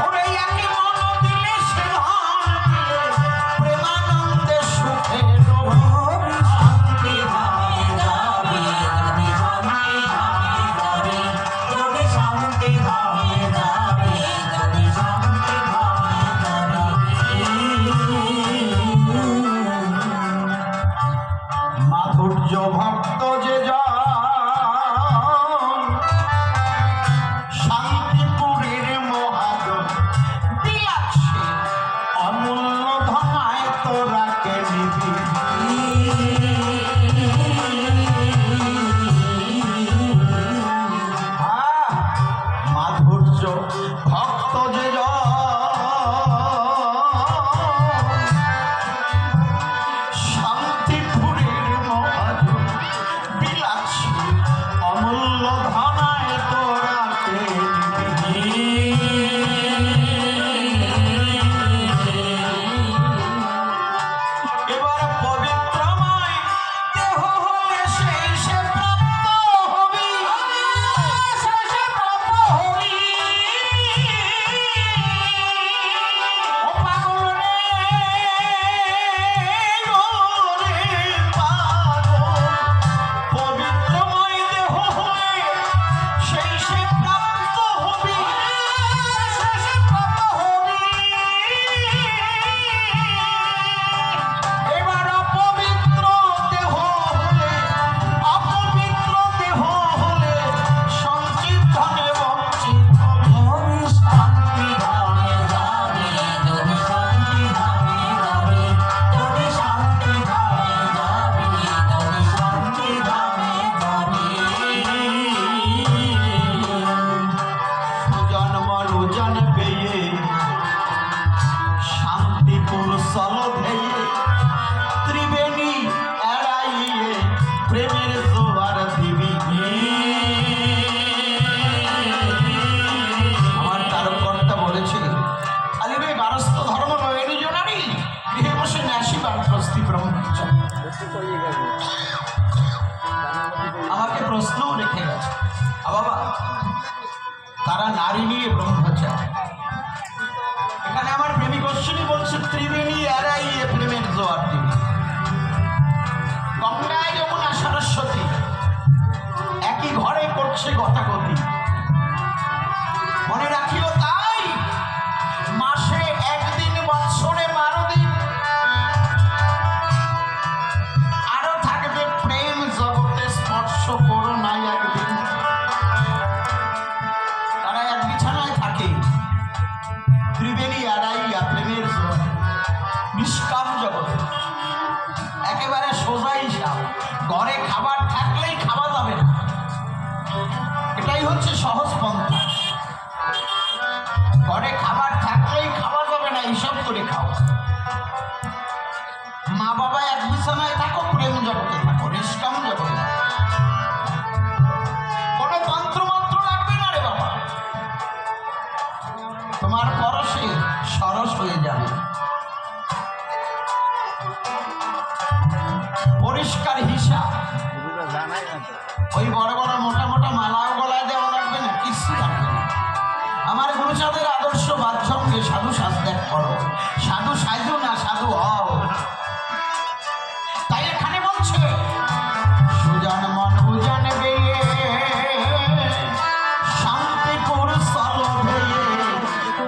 ওরে সলধেয়ে ত্রিবেণী এড়াইয়ে প্রেমের জোয়ার দিবি। আমার তারকর্তা বলেছে আলিবে গারস্থ ধর্ম নয় জনারি গৃহে বসে ন্যাসিবার প্রস্তি ব্রহ্মচারী। আমাকে প্রশ্নও রেখে গেছে বাবা তারা নারী নিয়ে ব্রহ্মচারী। এখানে আমার প্রেমিক অশ্বিনী বলছে ত্রিবেণী এড়াইয়ে প্রেমের জোয়ার দিবি। গঙ্গায় যমুনা সরস্বতী একই ঘরে করছে গতাগতি। মনে রাখিও তাই মাসে একদিন বৎসরে 12 দিন আরো থাকবে প্রেম জগতে স্পর্শ করো নাই একদিন। তারা এক বিছানায় থাকে ত্রিবেণী এড়াইয়া প্রেমের জোয়ার নিষ্কাম জগতে একেবারে সোজা হিসাব। ঘরে খাবার থাকলেই খাওয়া যাবে না, এটাই হচ্ছে সহজ পন্থা। ঘরে খাবার থাকলেই খাওয়া যাবে না, হিসাব করে খাও। মা বাবা এক বিছানায় থাকো, প্রেম জগতে থাকো, নিষ্কাম জগতে থাকো। কোনো তন্ত্র মন্ত্র লাগবে না রে বাবা, তোমার পরশে সরস হয়ে যাবে। পরিষ্কার হিসাব। ওই বড় বড় মোটা মোটা মালাও গলায় দেওয়া লাগবে না, কিছু লাগবে না। আমার গুরুচাঁদের আদর্শ বাধ্যঙ্গে সাধু সাজ ত্যাগ করো, সাধু সাজু না সাধু হও। তাই এখানে বলছে সুজান মন উজান বেয়ে শান্তি পুর সলভেয়ে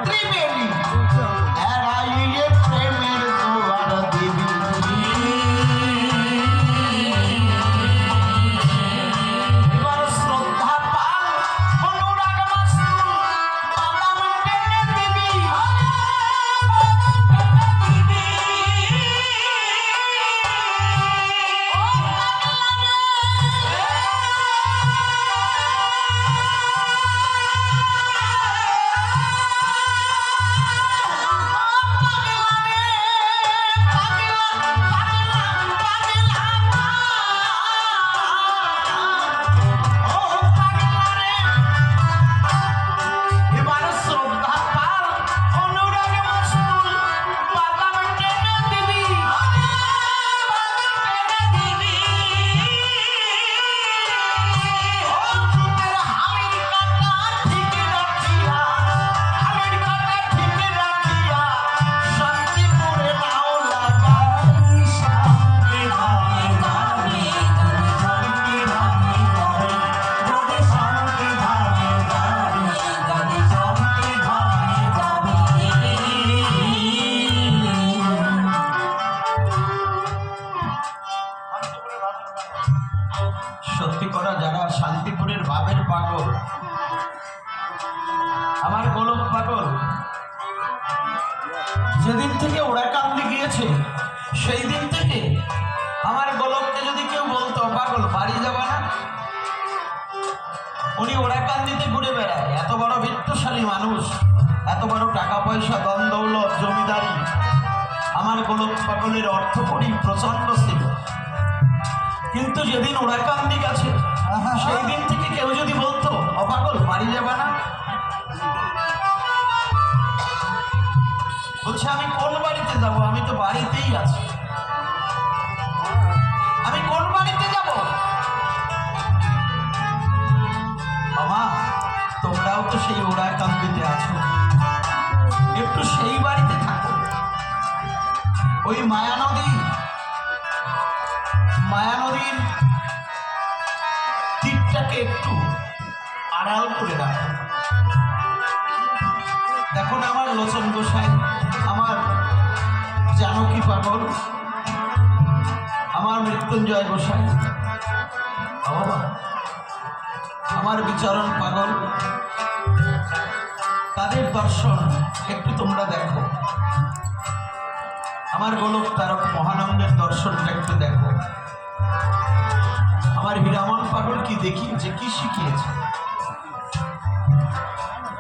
ত্রিবেণী এড়াইয়ে প্রেমের জোয়ার দিবি। এবার শ্রদ্ধা পাল অনুরাগ মাস্তুল বাদাম টেনে দিবি। এবার শ্রদ্ধা পাল অনুরাগ মাস্তুল বাদাম টেনে দিবি। ও দুধের হাড়ির কাঁটা ঠিক রাখিয়া, হাড়ির কাঁটা ঠিক রাখিয়া শান্তিপুরে নাও লাগাই। শান্তি ধামে ধামে শান্তি ধামে ধামে যদি শান্তি ধামে ধামে যদি শান্তি ধামে ধামে। সত্যি করা যারা শান্তিপুরের ভাবের পাগল, আমার গোলক পাগল যেদিন থেকে ওড়াকান্দি গিয়েছে সেই দিন থেকে আমার গোলককে যদি কেউ বলতো পাগল বাড়ি যাবা না, উনি ওড়াকান্দিতে ঘুরে বেড়ায়। এত বড় বিত্তশালী মানুষ, এত বড় টাকা পয়সা ধন দৌলত জমিদারি, আমার গোলক পাগলের অর্থকড়ি প্রচন্ড ছিল। কিন্তু যেদিন ওড়াকান্দি গেছে সেই দিন থেকে কেউ যদি বলতো অপাগল বাড়ি যাবা না, বলছে আমি কোন বাড়িতে যাব, আমি তো বাড়িতেই আছি, আমি কোন বাড়িতে যাব। মামা তোমরাও তো সেই ওড়াকান্দিতে আছো, একটু সেই বাড়িতে থাকো। ওই মায়ানদীর তীরটাকে একটু আড়াল করে রাখো। দেখো না আমার লোচন গোসাই, আমার জানকী পাগল, আমার মৃত্যুঞ্জয় গোসাই, বাবা আমার বিচরণ পাগল, তাদের দর্শন একটু তোমরা দেখো। আমার গোলক তারক মহানন্দের দর্শনটা একটু দেখো। আমার হীরামন পাগল কি দেখিয়েছে, কি শিখিয়েছে,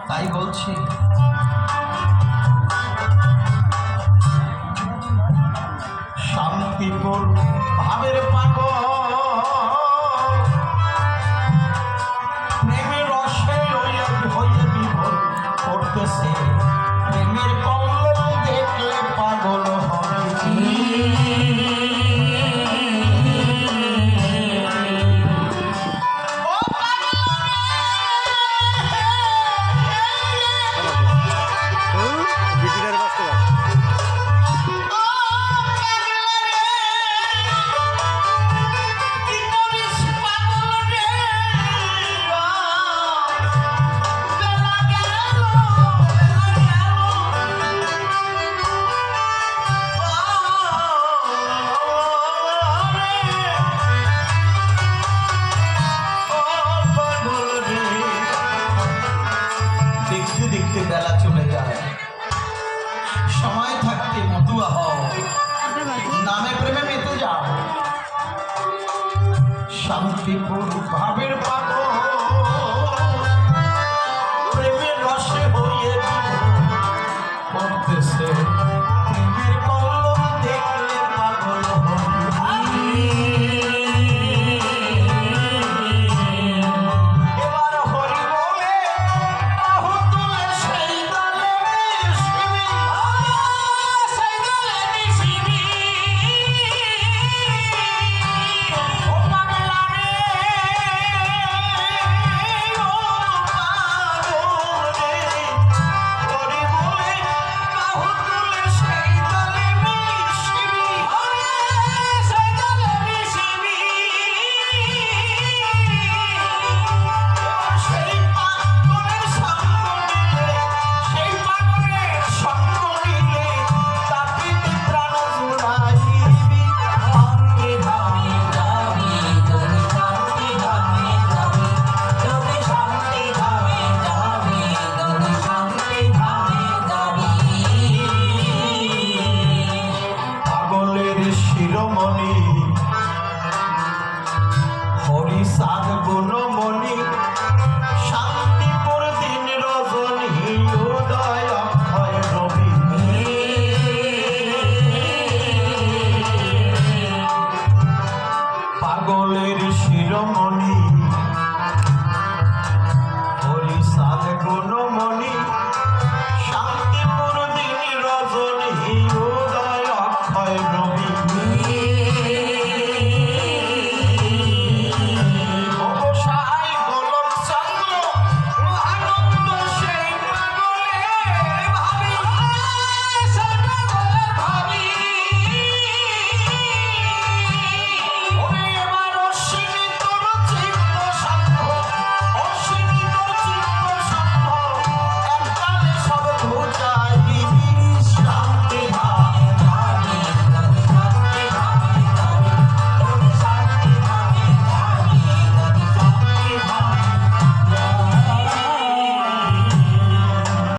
তাই বলছি শান্তিপুর ভাবের পাগল প্রেমের রসে হইয়া হইয়া বিভোর করতেছে প্রেমের কল্লোল দেখলে পাগল হবে দেখতে দেখতে বেলা চলে যায় সময় থাকতে মতুয়া হও নামে প্রেমে মেতে যাও শান্তিপুর ভাবের পাগল প্রেমের রসে হইয়ে করতেছে প্রেমের কল্লোল দেখলে পাগল এবার হরি বলে বাহু তুলে সেই দলে মিশিবি সেই দলে মিশিবি ও পাগলা রে ও পাগল রে হরি বলে বাহু তুলে সেই দলে মিশিবি সেই দলে মিশিবি সেই পাগলের সঙ্গ নিলে সেই পাগলের সঙ্গ নিলে তাকে প্রাণ জুড়াইবি শান্তি ধামে যাবি তুমি শান্তি ধামে যাবি তুমি শান্তি ধামে যাবি তুমি শান্তি ধামে যাবি পাগলের শিরোমণি